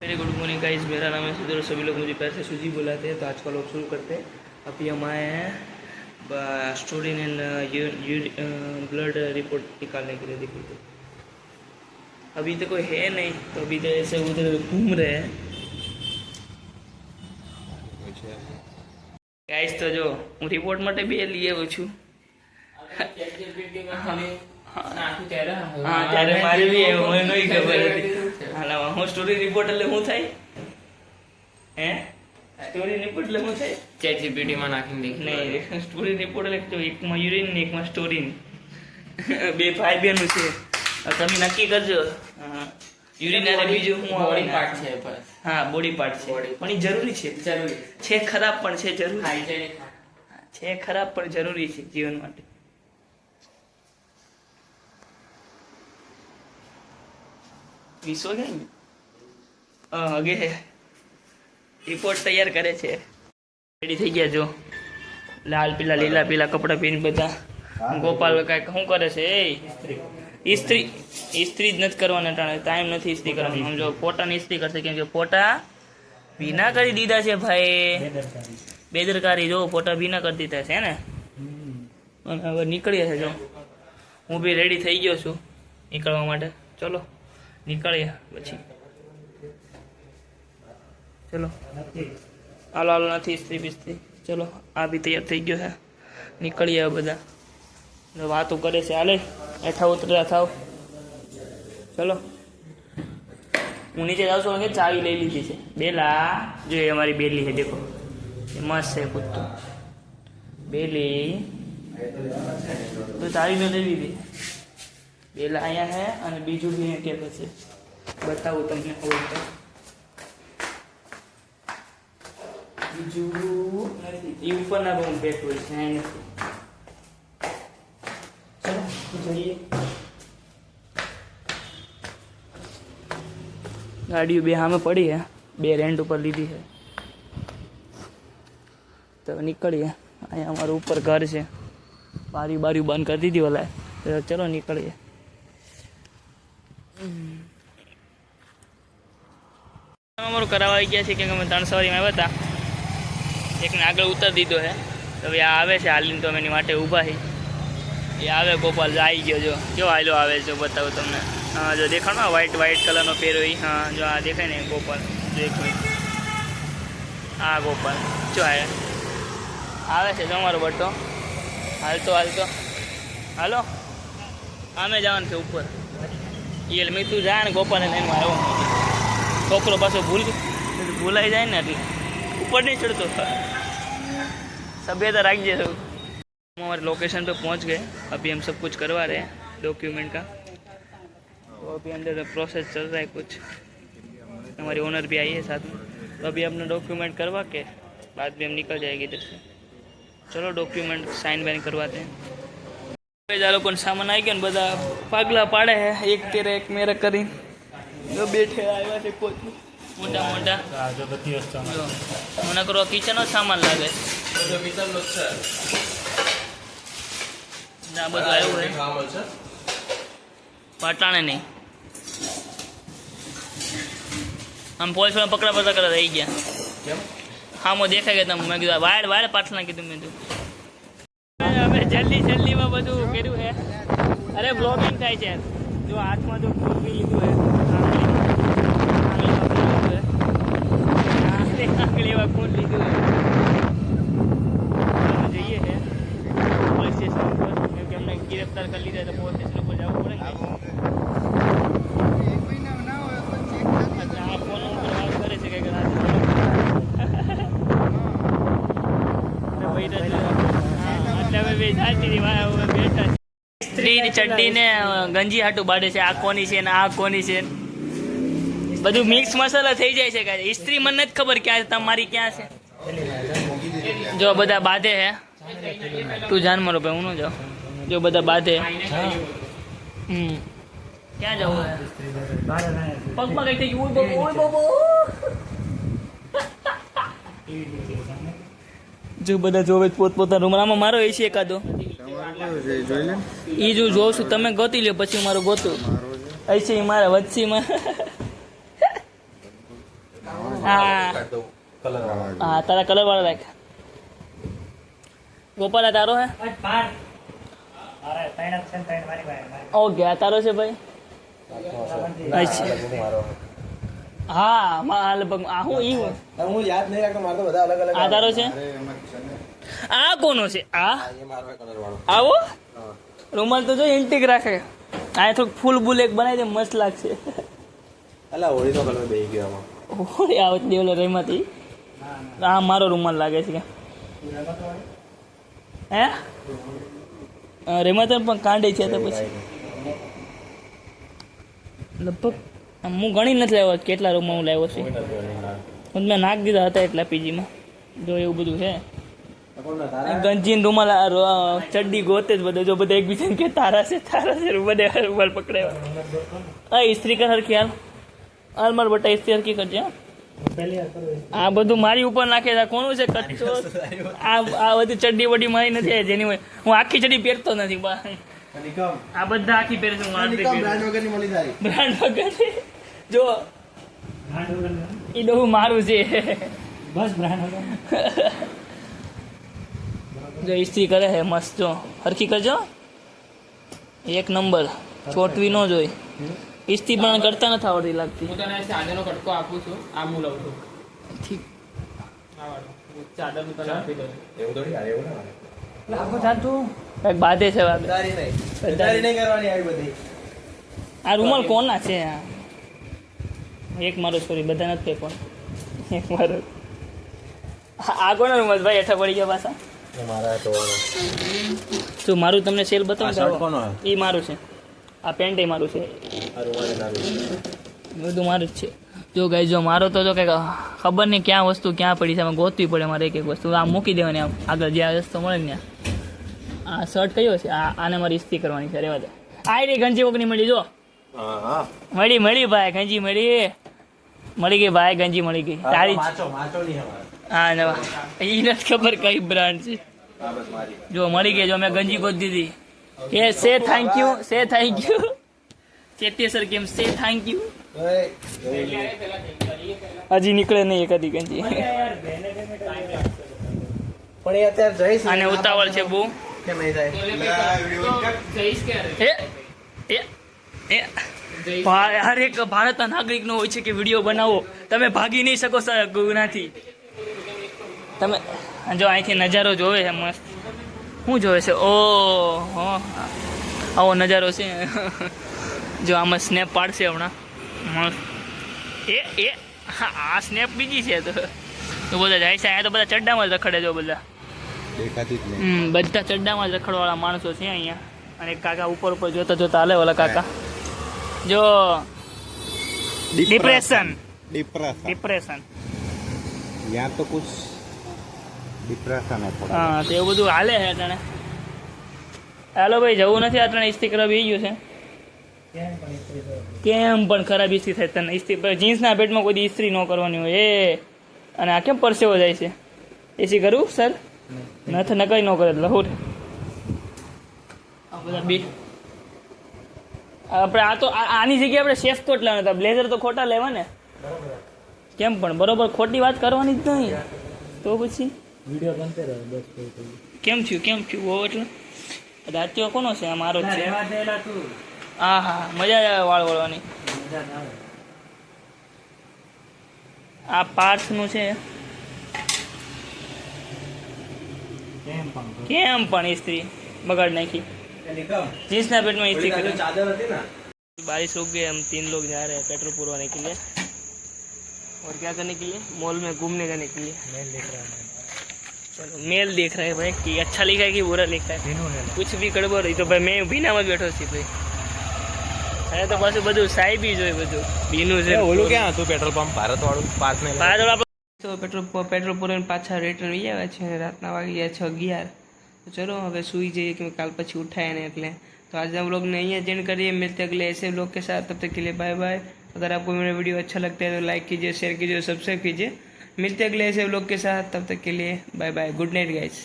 Very good morning guys, मेरा नाम है सुधीर। सभी लोग मुझे पैर से सूजी बुलाते हैं। तो आज का लोग शुरू करते हैं। अभी हम आए हैं स्टोरी एंड ब्लड रिपोर्ट निकालने के लिए। देखिए तो अभी तो कोई है नहीं, तो अभी तो ऐसे उधर घूम रहे हैं गाइस। तो जो हूँ रिपोर्ट માટે બે લઈ આવ્યો છું। हाँ ત્યારે મારી બી મને નહીં ખબર હતી। હાલા હું સ્ટોરી રિપોર્ટ એટલે શું થાય? હે સ્ટોરી રિપોર્ટ એટલે શું થાય? ચેટ જીપીટી માં નાખીને દેખ નહીં, સ્ટોરી રિપોર્ટ એટલે જો એકમાં યુરિન ને એકમાં સ્ટોરીન બે ભાઈ બહેનો છે। તમે નક્કી કરજો। યુરિન અને બીજું શું બોડી પાર્ટ છે બસ। હા બોડી પાર્ટ છે, પણ એ જરૂરી છે ખરાબ પણ છે જરૂરી હાઇજેનિક છે, ખરાબ પણ જરૂરી છે જીવન માટે। વિશ્વ કે હગે રિપોર્ટ તૈયાર કરે છે। રેડી થઈ ગયા જો, લાલ પીલા લીલા પીલા કપડાં પહેરી બધા। ગોપાલ કાંઈક શું કરે છે? ઇસ્ત્રી ઇસ્ત્રી જ નથી કરવાના, ટાઈમ નથી ઇસ્ત્રી કરવાનો। સમજો ફોટાની ઇસ્ત્રી કરશે, કેમ કે ફોટા ભીના કરી દીધા છે ભાઈ। બેદરકારી જો, ફોટા ભીના કરી દીધા છે ને। અને હવે નીકળીએ છે જો, હું બી રેડી થઈ ગયો છું નીકળવા માટે। ચલો નીકળીએ પછી। ચલો હાલો હાલો, નથી ઇસ્ત્રી બિસ્ત્રી। ચલો આ બી તૈયાર થઈ ગયો છે, નીકળીએ હવે બધા। વાતો કરે છે, હાલે હેઠા ઉતરતા થાવ। ચલો હું નીચે જાઉં છું કે ચાવી લઈ લીધી છે। બેલા જો એ અમારી બેલી છે, દેખો એ મસ્ત છે કૂદતું બેલી। તો ચાવી મેં લઈ લીધી। બેલા અહીંયા છે અને બીજું બી કે છે, બતાવું તમને હોય તો। બીજું નથી, એ ઉપરના રૂમ પેક હોય છે, અહીં નથી। ચલો જઈએ। ગાડીઓ બે સામે પડી છે, બે રેન્ટ ઉપર લીધી છે। તો નીકળીએ। અહીંયા અમારું ઉપર ઘર છે, બારી બંધ કરી દીધી ઓલા। તો ચલો નીકળીએ। અમારું કરાવવા ગયા છે, કેમ કે અમે 3 સવારીમાં આવ્યા હતા। એકને આગળ ઉતારી દીધો છે, તો હવે આ આવે છે હાલીને, તો અમે એની માટે ઊભા છીએ। એ આવે ગોપાલ આવી ગયો, જો કેવો હાલો આવે છે બતાવું તમને। હા જો દેખાડો, વ્હાઈટ કલરનો પહેર્યો એ। હા જો આ દેખાય ને ગોપાલ, જો એક મિનિટ, હા ગોપાલ જો આવે છે, જો અમારો બટ્ટો હાલતો હાલો આમે જવાનું છે ઉપર। એ મેં તું જા ને ગોપાલને લઈને આવ્યો। છોકરો પાછો ભૂલાઈ જાય ને, એટલે ऊपर नहीं चढ़ तो सभ्यता रखिए। हम हमारे लोकेशन पे पहुंच गए। अभी हम सब कुछ करवा रहे हैं डॉक्यूमेंट का। तो अभी अंदर प्रोसेस चल रहा है कुछ। हमारी ओनर भी आई है साथ में। तो अभी अपना डॉक्यूमेंट करवा के बाद में हम निकल जाएंगे इधर से। चलो डॉक्यूमेंट साइन वाइन करवाते हैं। लोग सामान आई गया ने बधा पागला पाड़े है, एक तेरे एक मेरा करी जो बैठे आया थे कुछ मोटा मोटा મને કરો કિચનનો સામાન લાગે ના બધું આવ્યું છે પાટાણે નહીં। આમ પોલીસમાં પકડા થઈ ગયા। હા મો દેખાય ગયા તમે, મેં કીધું વાયડ પાટલા કીધું મેં તું। અમે જલ્દીમાં બધું કર્યું છે। અરે બ્લોગિંગ થાય છે, જો હાથમાં જો ફૂલ બી લીધું છે, ફોન લીધું જઈએ છે પોલીસ સ્ટેશન ઉપર, કેમ કે અમને ગિરફ્તાર કરી લીધા તો પોલીસ સ્ટેશન ઉપર જવું પડે ને। આ ફોન ઉપર વાત કરે છે કે બેઠા સ્ત્રી ચડ્ડી ને ગંજી હાટું બાડે છે। આ કોની છે ને આ કોની છે, બધું મિક્સ મસાલા થઈ જાય છે। કાંઈ ઇસ્ત્રી મને નથી ખબર ક્યાં તમારી ક્યાં છે। જો બધા બાંધે હે, તું જાન મારો ભાઈ, હું ન જાઉં। જો બધા બાંધે, ક્યાં જવું હે? પગમાં કઈ થઈ ગયું? જો બધા જોવે પોતપોતાના રૂમમાં મારો એ છે એકાદો એ જો જોઉં છું, તમે ગોતી લ્યો પછી મારું ગોતું। ऐसे ही मारा वत्सी में હા હા તારા કલર વાળા રાખ. ગોપાલ આ તારો હે? ઓકે આ તારો છે ભાઈ. અચ્છા હા લગભગ આ હું ઈ હું યાદ નહીં રાખતો, મારે તો બધા અલગ અલગ. આ તારો છે? આ કોનો છે? આ આવો રૂમાલ તો જો એન્ટિક રાખે. આ થોડુંક ફૂલ બુલ એક બનાવી દે મસ્ત લાગશે. અલા હોળી તો કલર બેહી ગયો આમાં. હોળી આવત દેવલો રેમાંથી. આ મારો રૂમાલ લાગે છે કે હે રેમત પણ કાંડે છે તો પછી લગભગ હું ગણી નથી લાવ્યો કેટલા રૂમમાં હું લાવ્યો છું. મેં નાખી દીધા હતા એટલા પીજીમાં. જો એવું બધું છે. ગંજીન રૂમાલ ચડ્ડી ગોતે જ બધે. જો બધા એકબીજાને કે તારા છે બધે રૂમાલ પકડાવ્યા. ઇસ્ત્રી કર હરખી હાલ મારા બટા ઇસ્ત્રી હરખી કરજે. આ બધું મારી ઉપર નાખે છે. કોનું છે કચ્ચો? આ બધી ચડ્ડી વડી મારી નથી જેની હોય. હું આખી ચડ્ડી પહેરતો નથી. આ બધા આખી પહેરે છે. બ્રાન્ડ વગર જો એ બહુ મારું છે. બસ બ્રાન્ડ જો ઇસ્ત્રી કરે છે મસ્ત. જો હરખી કરજો એક નંબર. ચોટવી ન જોઈ. ઇસ્ત્રી પણ કરતા નથી આવડતી લાગતી. હું તને ચાદરનો કટકો આપું છું. આ હું લઉં છું. ઠીક ચાદર હું તને આપી દઉં. એવું થોડી હારે એવું ના લાગો ચાલતું કંઈક બાધે છે વાત. ગદ્દારી નહીં કરવાની આવી બધી. આ રૂમાલ કોના છે? એક મારો સોરી બધા નથી પણ એક મારો. આ કોનો રૂમાલ ભાઈ? હેઠા પડી ગયા પાછા. મારા તો જો મારું તમને સેલ આ શર્ટ કોનો બતાવું. હે? એ મારું છે. આ પેન્ટ એ મારું છે. આ રૂમાલ નાનું. બધું મારું જ છે. જો ગાઈ જો મારો તો જો કંઈક ખબર નહીં ક્યાં વસ્તુ ક્યાં પડી છે. આમાં ગોતવી પડે મારે એક એક વસ્તુ. આમ મૂકી દેવાની આમ આગળ જ્યાં રસ્તો મળે ને ત્યાં. આ શર્ટ કયો છે? આને મારી ઇસ્ત્રી કરવાની છે. રેવા દે. આ રે ગંજી વગરની મળી. જો હા મળી ભાઈ ગંજી મળી ગઈ ભાઈ. ગંજી મળી ગઈ તારી જ. માચો નહીં હમારા. હા નવા એ નથી ખબર કઈ બ્રાન્ડ છે. હા બસ મારી. જો મળી ગઈ. જો મેં ગંજી ગોતી દીધી. એ સે થેન્ક યુ ચેતેસર કેમ સે થેન્ક યુ. હજી નીકળે નહીં એકાદી ગંજી. પણ એ અત્યારે જઈશ આને ઉતાવળ છે બહુ. કે નહીં જાય? જઈશ ક્યારે? હર એક ભારતના નાગરિકનો હોય છે કે વિડીયો બનાવો. તમે ભાગી નહીં શકો ગુનાથી. તમે જો અહીંથી નજારો જોવે છે મસ્ત. શું જોવે છે? ઓ આવો નજારો છે. જો આમાં સ્નેપ પાડશે હમણાં મસ્ત. આ સ્નેપ બીજી છે. તો બધા જાય છે. અહીંયા તો બધા ચડ્ડામાં જ રખડે. જો બધા દેખાતી જ નહીં. બધા ચડ્ડામાં જ રખડવાળા માણસો છે અહીંયા. અને કાકા ઉપર જોતા હાલે. ઓલા કાકા જો डिप्रेशन यहाँ तो कुछ डिप्रेशन है थोड़ा. હા તો એવું બધું હાલે છે અટાણે. હાલો ભાઈ જવું નથી. અટાણે ઇસ્ત્રી કરવા બી ગયું છે. કેમ પણ ખરાબ ઇસ્ત્રી થાય તને? ઇસ્ત્રી જીન્સના પેટમાં કોઈ ઇસ્ત્રી ન કરવાની હોય. અને આ કેમ પરસેવો જાય છે? એસી કરું સર? નથી નકાઈ ન કરે લહુર. આ બધા બી આપણે આ તો આની જગ્યાએ આપણે સેફ કોટ લેવાના હતા. બ્લેઝર તો ખોટા લેવા ને. કેમ પણ બરોબર ખોટી વાત કરવાની જ નહીં. તો પછી કેમ થયું બહુ એટલે દાંતીઓ કોનો છે? આ મારો જ છે. હા હા મજા આવે વાળ વળવાની. આ પાર્થનું છે. કેમ પણ ઇસ્ત્રી બગાડ નાખી. जींसना पेट में इसी करें. चादर होती ना. बारिश रुक गई. हम 3 लोग जा रहे हैं पेट्रोल पुरवाने के लिए. और क्या करने के लिए? मॉल में घूमने जाने के लिए. चलो मेल देख रहे हैं भाई कि अच्छा लिखा है कि बुरा लिखा है. कुछ भी गड़बड़ रही तो भाई मैं ભીનામાં જ બેઠો છું ભાઈ. અરે તો પાછું બધું સાહેબ જ હોય બધું ભીનું છે. ઓલું ક્યાં હતું પેટ્રોલ પંપ? ભારત વાળું પાર્ક ને તો પેટ્રોલ પૂરીને પાછા રિટર્ન આવી આવ્યા છે. રાતના વાગી ગયા 6:11. तो चलो હવે સુઈ જઈએ कि કાલ પછી ઉઠાય ને એટલે. तो आज हम लोग ने यहाँ एंड करिए. मिलते अगले ऐसे लोग के साथ. तब तक के लिए बाय बाय. अगर आपको मेरा वीडियो अच्छा लगता है तो लाइक कीजिए, शेयर कीजिए, सब्सक्राइब कीजिए. मिलते अगले ऐसे लोग के साथ. तब तक के लिए bye bye. Good night guys.